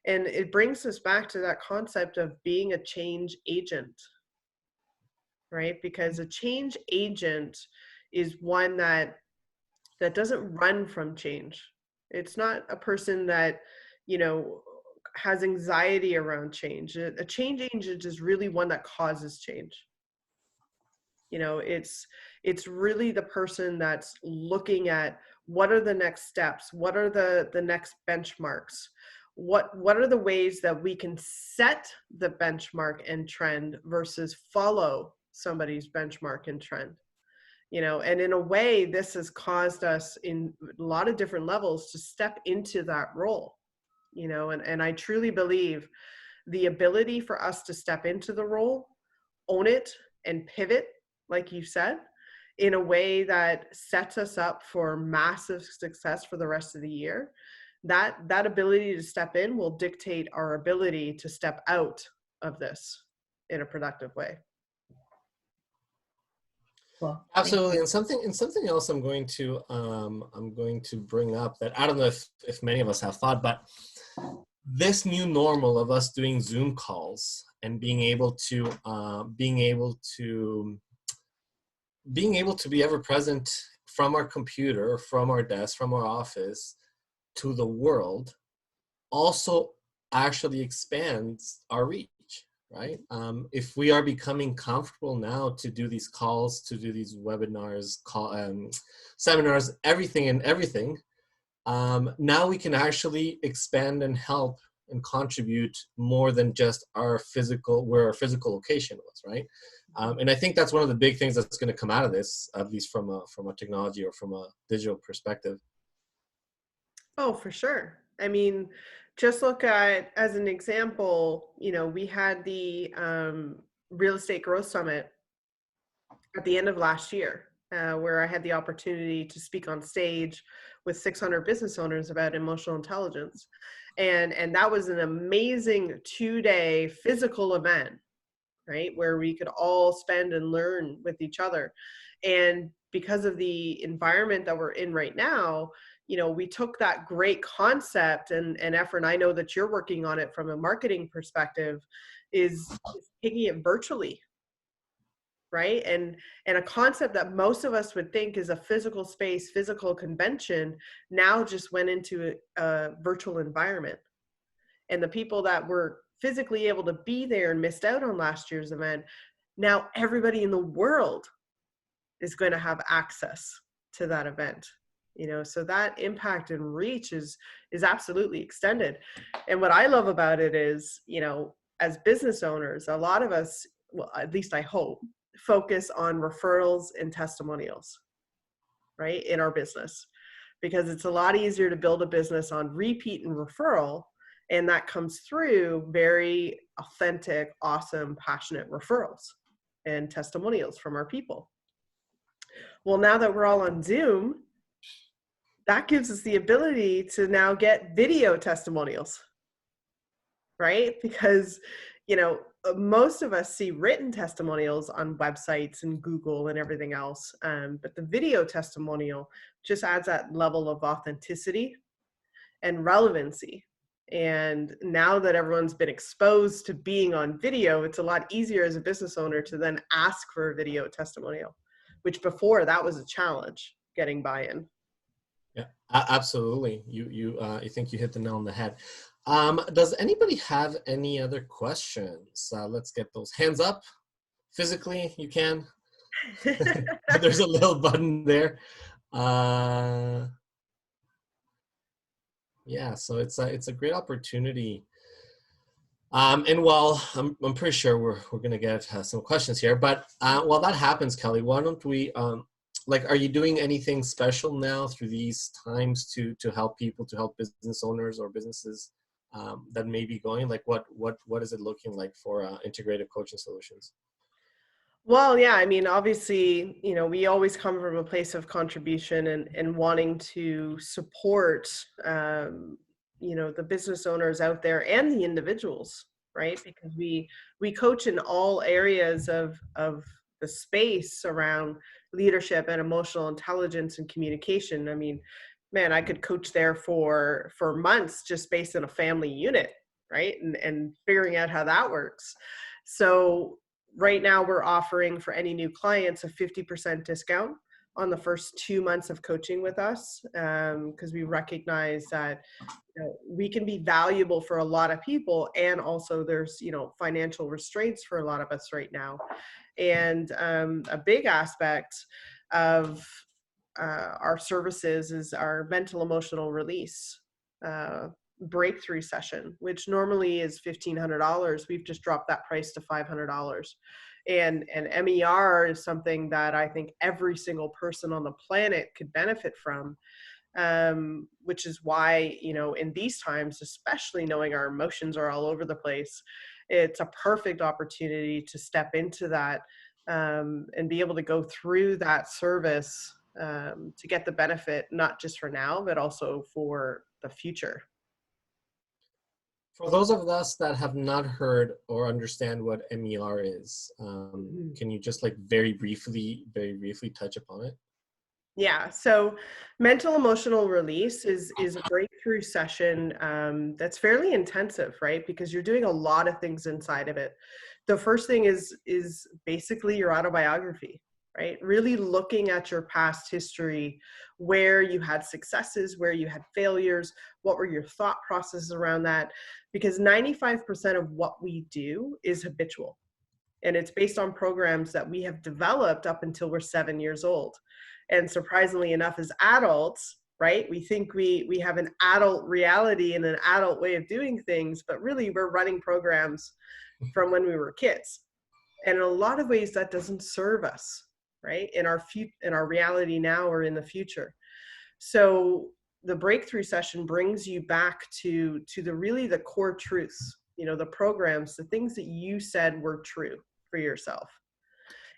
it brings us back to that concept of being a change agent, right? Because a change agent is one that doesn't run from change. It's not a person that, has anxiety around change. A change agent is really one that causes change. It's really the person that's looking at what are the next steps, what are the next benchmarks, what are the ways that we can set the benchmark and trend versus follow somebody's benchmark and trend. And in a way, this has caused us in a lot of different levels to step into that role. And I truly believe the ability for us to step into the role, own it, and pivot, like you said, in a way that sets us up for massive success for the rest of the year. That ability to step in will dictate our ability to step out of this in a productive way. Well, Absolutely, and something else I'm going to bring up that I don't know if many of us have thought, but this new normal of us doing Zoom calls and being able to be ever present from our computer, from our desk, from our office to the world also actually expands our reach, right? If we are becoming comfortable now to do these calls, to do these webinars, seminars, everything, now we can actually expand and help and contribute more than just where our physical location was, right? And I think that's one of the big things that's going to come out of this, at least from a technology or from a digital perspective. Oh, for sure. I mean, just look at, as an example, we had the Real Estate Growth Summit at the end of last year, where I had the opportunity to speak on stage with 600 business owners about emotional intelligence. And that was an amazing 2-day physical event, right? Where we could all spend and learn with each other. And because of the environment that we're in right now, we took that great concept and effort, and I know that you're working on it from a marketing perspective, is taking it virtually, right? And a concept that most of us would think is a physical space, physical convention, now just went into a virtual environment. And the people that were physically able to be there and missed out on last year's event, now everybody in the world is going to have access to that event. So that impact and reach is absolutely extended. And what I love about it is, as business owners, a lot of us, well, at least I hope, focus on referrals and testimonials, right, in our business, because it's a lot easier to build a business on repeat and referral. And that comes through very authentic, awesome, passionate referrals and testimonials from our people. Well, now that we're all on Zoom, that gives us the ability to now get video testimonials, right? Because, most of us see written testimonials on websites and Google and everything else. But the video testimonial just adds that level of authenticity and relevancy. And now that everyone's been exposed to being on video, it's a lot easier as a business owner to then ask for a video testimonial, which before that was a challenge, getting buy-in. Yeah, absolutely. I think you hit the nail on the head. Does anybody have any other questions? Let's get those hands up. Physically, you can. There's a little button there. Yeah, so it's a great opportunity. And while I'm pretty sure we're gonna get some questions here, but while that happens, Kelly, why don't we like, are you doing anything special now through these times to help people, to help business owners or businesses that may be going? Like, what is it looking like for Integrative Coaching Solutions? Well, yeah, I mean, obviously, we always come from a place of contribution and wanting to support, the business owners out there and the individuals, right? Because we coach in all areas of the space around leadership and emotional intelligence and communication. I mean, man, I could coach there for months just based on a family unit, right? And figuring out how that works. So right now we're offering for any new clients a 50% discount on the first 2 months of coaching with us, because we recognize that we can be valuable for a lot of people, and also there's financial restraints for a lot of us right now. And a big aspect of our services is our mental emotional release breakthrough session, which normally is $1,500. We've just dropped that price to $500. And MER is something that I think every single person on the planet could benefit from, which is why, in these times, especially knowing our emotions are all over the place, it's a perfect opportunity to step into that and be able to go through that service to get the benefit, not just for now, but also for the future. For those of us that have not heard or understand what MER is, can you just like very briefly touch upon it? Yeah, so mental emotional release is a breakthrough session that's fairly intensive, right? Because you're doing a lot of things inside of it. The first thing is basically your autobiography, right? Really looking at your past history, where you had successes, where you had failures, what were your thought processes around that? Because 95% of what we do is habitual. And it's based on programs that we have developed up until we're 7 years old. And surprisingly enough, as adults, right, we think we have an adult reality and an adult way of doing things, but really we're running programs from when we were kids. And in a lot of ways that doesn't serve us, right, in our reality now or in the future. So the breakthrough session brings you back to the core truths, the programs, the things that you said were true for yourself.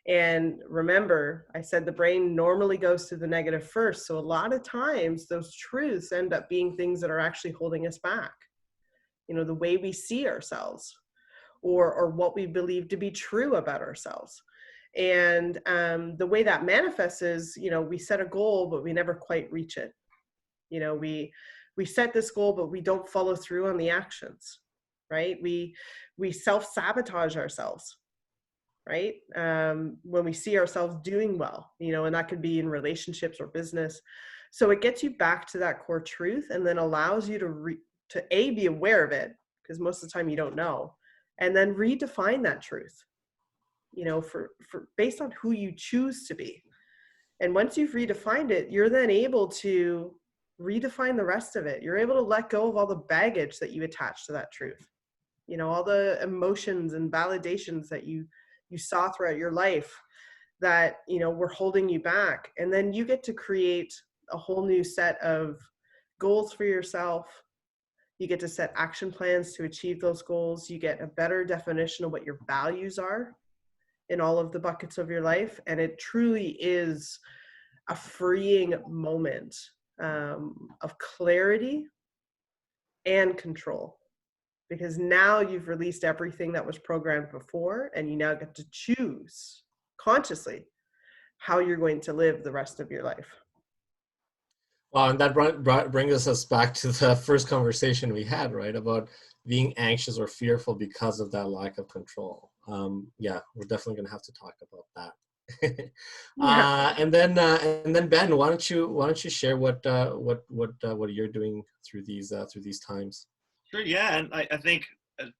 And remember, I said the brain normally goes to the negative first. So a lot of times those truths end up being things that are actually holding us back. The way we see ourselves or what we believe to be true about ourselves. And the way that manifests is, we set a goal, but we never quite reach it. We set this goal, but we don't follow through on the actions, right? We self-sabotage ourselves, right? When we see ourselves doing well, and that could be in relationships or business. So it gets you back to that core truth and then allows you to be aware of it, because most of the time you don't know, and then redefine that truth, for based on who you choose to be. And once you've redefined it, you're then able to redefine the rest of it. You're able to let go of all the baggage that you attach to that truth, all the emotions and validations that you saw throughout your life that, were holding you back. And then you get to create a whole new set of goals for yourself. You get to set action plans to achieve those goals. You get a better definition of what your values are in all of the buckets of your life. And it truly is a freeing moment of clarity and control. Because now you've released everything that was programmed before, and you now get to choose consciously how you're going to live the rest of your life. Wow, and that brings us back to the first conversation we had, right, about being anxious or fearful because of that lack of control. Yeah, we're definitely going to have to talk about that. Yeah. And then Ben, why don't you share what you're doing through these times? Sure, yeah, and I think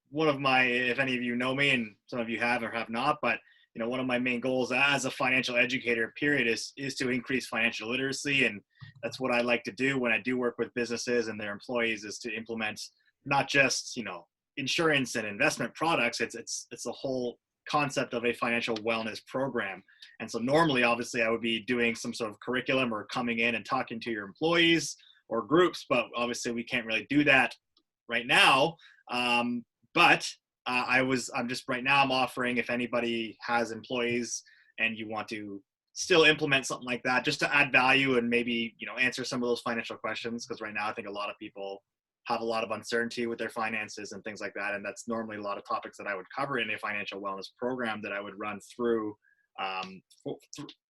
one of my, if any of you know me, and some of you have or have not, but one of my main goals as a financial educator, period, is to increase financial literacy, and that's what I like to do when I do work with businesses and their employees, is to implement not just insurance and investment products. It's the whole concept of a financial wellness program. And so normally, obviously, I would be doing some sort of curriculum or coming in and talking to your employees or groups, but obviously we can't really do that right now. But I'm just right now I'm offering, if anybody has employees and you want to still implement something like that, just to add value and maybe, answer some of those financial questions. Because right now I think a lot of people have a lot of uncertainty with their finances and things like that. And that's normally a lot of topics that I would cover in a financial wellness program that I would run through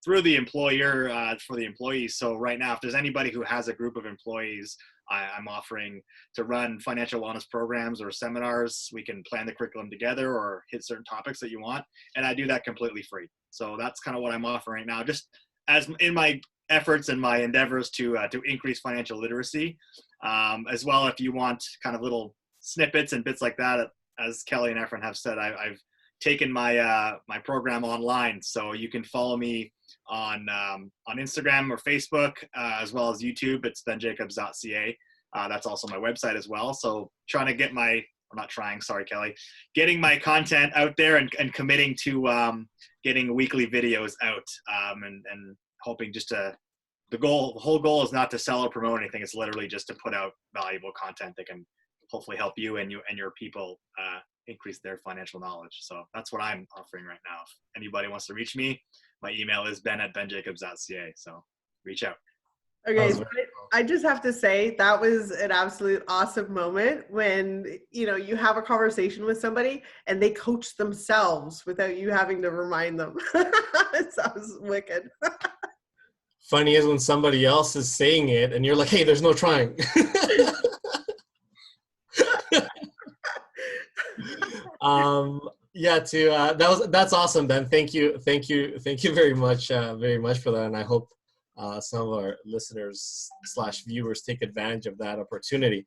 the employer for the employees. So right now, if there's anybody who has a group of employees, I'm offering to run financial wellness programs or seminars. We can plan the curriculum together or hit certain topics that you want. And I do that completely free. So that's kind of what I'm offering right now, just as in my efforts and my endeavors to increase financial literacy. As well, if you want kind of little snippets and bits like that, as Kelly and Efren have said, I've taken my my program online, so you can follow me on Instagram or Facebook, as well as YouTube. It's benjacobs.ca. That's also my website as well. So getting my content out there and committing to getting weekly videos out, and hoping just to, the whole goal is not to sell or promote anything. It's literally just to put out valuable content that can hopefully help you and your people increase their financial knowledge. So that's what I'm offering right now. If anybody wants to reach me, my email is ben@benjacobs.ca. So reach out. Okay, so I just have to say that was an absolute awesome moment when you have a conversation with somebody and they coach themselves without you having to remind them. It sounds wicked. Funny is when somebody else is saying it and you're like, hey, there's no trying. That's awesome, Ben. Thank you very much for that. And I hope some of our listeners / viewers take advantage of that opportunity.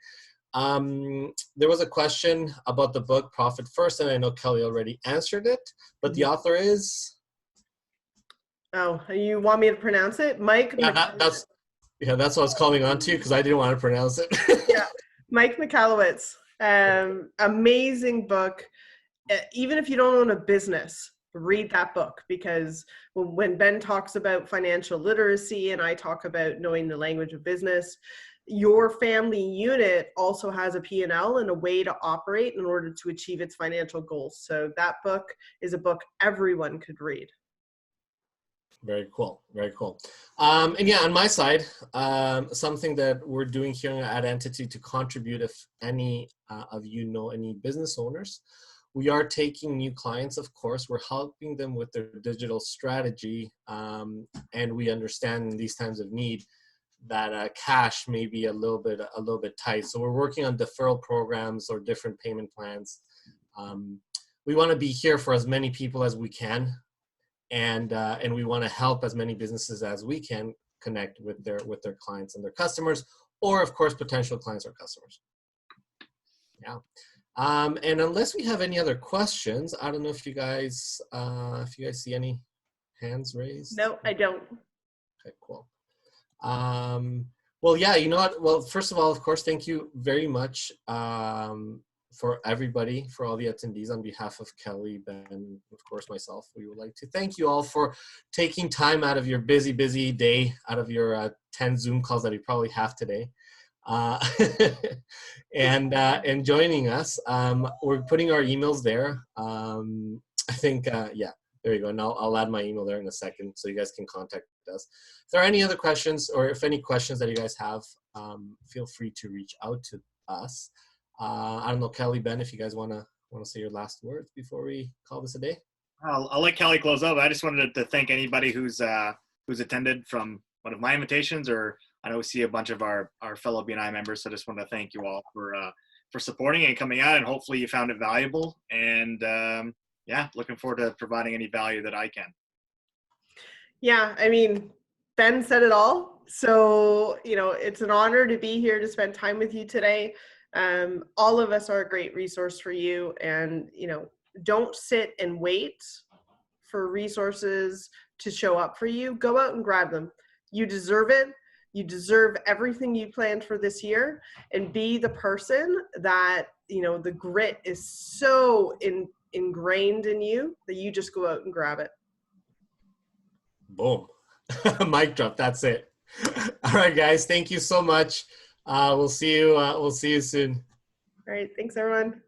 There was a question about the book Profit First, and I know Kelly already answered it, but the author is? Oh, you want me to pronounce it? Mike? That's what I was calling on to, because I didn't want to pronounce it. Yeah, Mike Michalowicz. Amazing book. Even if you don't own a business, read that book, because when Ben talks about financial literacy and I talk about knowing the language of business, your family unit also has a P&L and a way to operate in order to achieve its financial goals. So that book is a book everyone could read. Very cool. Very cool. And yeah, on my side, something that we're doing here at Entity to contribute, if any of you know any business owners, we are taking new clients, of course. We're helping them with their digital strategy. And we understand in these times of need that cash may be a little bit tight. So we're working on deferral programs or different payment plans. We want to be here for as many people as we can. And we want to help as many businesses as we can connect with their clients and their customers, or of course potential clients or customers. Yeah. And unless we have any other questions, I don't know if you guys see any hands raised. No, I don't. Okay, cool. Well, yeah, you know what? Well, first of all, of course, thank you very much for everybody, for all the attendees. On behalf of Kelly, Ben, of course, myself, we would like to thank you all for taking time out of your busy day, out of your 10 Zoom calls that you probably have today, and joining us. We're putting our emails there. I think, yeah, there you go. And I'll add my email there in a second so you guys can contact us. If there are any other questions, or if any questions that you guys have, feel free to reach out to us. I don't know, Kelly, Ben, if you guys want to say your last words before we call this a day. I'll let Kelly close up. I just wanted to thank anybody who's attended from one of my invitations, or I know we see a bunch of our fellow BNI members. So I just wanted to thank you all for supporting and coming out, and hopefully you found it valuable. And yeah, looking forward to providing any value that I can. Yeah, I mean, Ben said it all. So, you know, it's an honor to be here to spend time with you today. All of us are a great resource for you. And, you know, don't sit and wait for resources to show up for you. Go out and grab them. You deserve it. You deserve everything you planned for this year, and be the person that, you know, the grit is so ingrained in you that you just go out and grab it. Boom. Mic drop. That's it. All right, guys. Thank you so much. We'll see you soon. All right. Thanks, everyone.